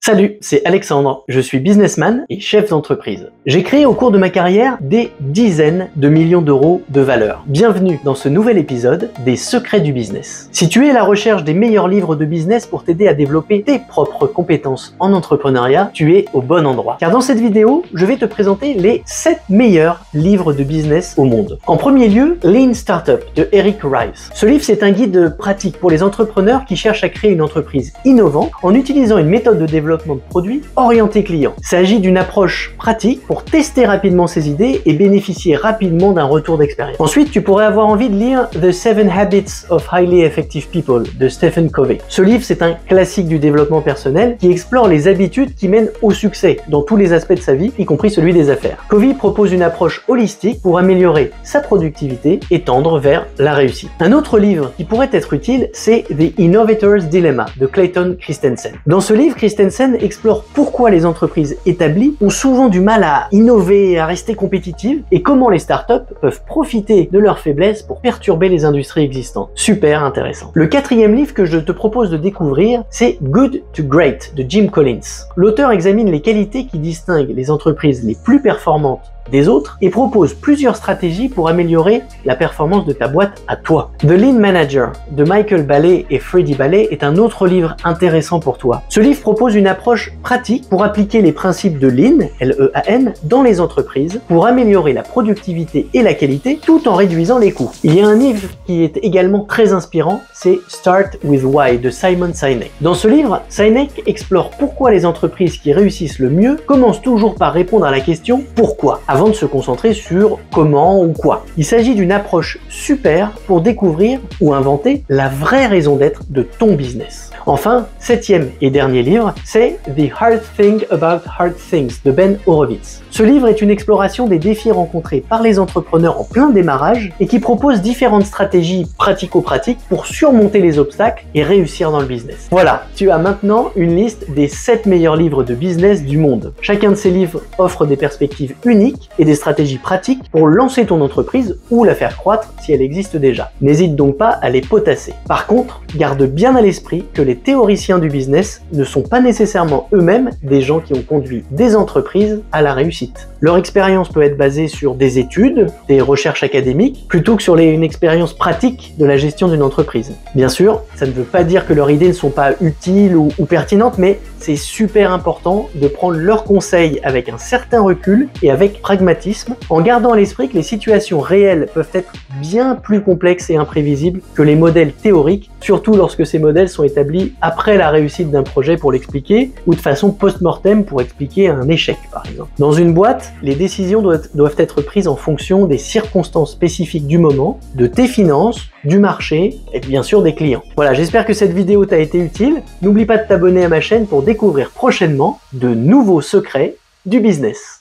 Salut, c'est Alexandre, je suis businessman et chef d'entreprise. J'ai créé au cours de ma carrière des dizaines de millions d'euros de valeur. Bienvenue dans ce nouvel épisode des secrets du business. Si tu es à la recherche des meilleurs livres de business pour t'aider à développer tes propres compétences en entrepreneuriat, tu es au bon endroit. Car dans cette vidéo, je vais te présenter les 7 meilleurs livres de business au monde. En premier lieu, Lean Startup de Eric Rice. Ce livre, c'est un guide pratique pour les entrepreneurs qui cherchent à créer une entreprise innovante en utilisant une méthode de développement de produits orienté client. Il s'agit d'une approche pratique pour tester rapidement ses idées et bénéficier rapidement d'un retour d'expérience. Ensuite, tu pourrais avoir envie de lire The 7 Habits of Highly Effective People de Stephen Covey. Ce livre, c'est un classique du développement personnel qui explore les habitudes qui mènent au succès dans tous les aspects de sa vie, y compris celui des affaires. Covey propose une approche holistique pour améliorer sa productivité et tendre vers la réussite. Un autre livre qui pourrait être utile, c'est The Innovator's Dilemma de Clayton Christensen. Dans ce livre, Christensen explore pourquoi les entreprises établies ont souvent du mal à innover et à rester compétitives et comment les startups peuvent profiter de leurs faiblesses pour perturber les industries existantes. Super intéressant. Le quatrième livre que je te propose de découvrir, c'est Good to Great de Jim Collins. L'auteur examine les qualités qui distinguent les entreprises les plus performantes des autres et propose plusieurs stratégies pour améliorer la performance de ta boîte à toi. The Lean Manager de Michael Ballet et Freddie Ballet est un autre livre intéressant pour toi. Ce livre propose une approche pratique pour appliquer les principes de Lean, L-E-A-N, dans les entreprises pour améliorer la productivité et la qualité tout en réduisant les coûts. Il y a un livre qui est également très inspirant, c'est Start with Why de Simon Sinek. Dans ce livre, Sinek explore pourquoi les entreprises qui réussissent le mieux commencent toujours par répondre à la question pourquoi, avant de se concentrer sur comment ou quoi. Il s'agit d'une approche super pour découvrir ou inventer la vraie raison d'être de ton business. Enfin, septième et dernier livre, c'est The Hard Thing About Hard Things de Ben Horowitz. Ce livre est une exploration des défis rencontrés par les entrepreneurs en plein démarrage et qui propose différentes stratégies pratico-pratiques pour surmonter les obstacles et réussir dans le business. Voilà, tu as maintenant une liste des 7 meilleurs livres de business du monde. Chacun de ces livres offre des perspectives uniques et des stratégies pratiques pour lancer ton entreprise ou la faire croître si elle existe déjà. N'hésite donc pas à les potasser. Par contre, garde bien à l'esprit que les théoriciens du business ne sont pas nécessairement eux-mêmes des gens qui ont conduit des entreprises à la réussite. Leur expérience peut être basée sur des études, des recherches académiques, plutôt que sur une expérience pratique de la gestion d'une entreprise. Bien sûr, ça ne veut pas dire que leurs idées ne sont pas utiles ou pertinentes, mais c'est super important de prendre leurs conseils avec un certain recul et avec pragmatisme, en gardant à l'esprit que les situations réelles peuvent être bien plus complexes et imprévisibles que les modèles théoriques, surtout lorsque ces modèles sont établis après la réussite d'un projet pour l'expliquer, ou de façon post-mortem pour expliquer un échec par exemple. Dans une boîte, les décisions doivent être prises en fonction des circonstances spécifiques du moment, de tes finances, du marché et bien sûr des clients. Voilà, j'espère que cette vidéo t'a été utile. N'oublie pas de t'abonner à ma chaîne pour découvrir prochainement de nouveaux secrets du business.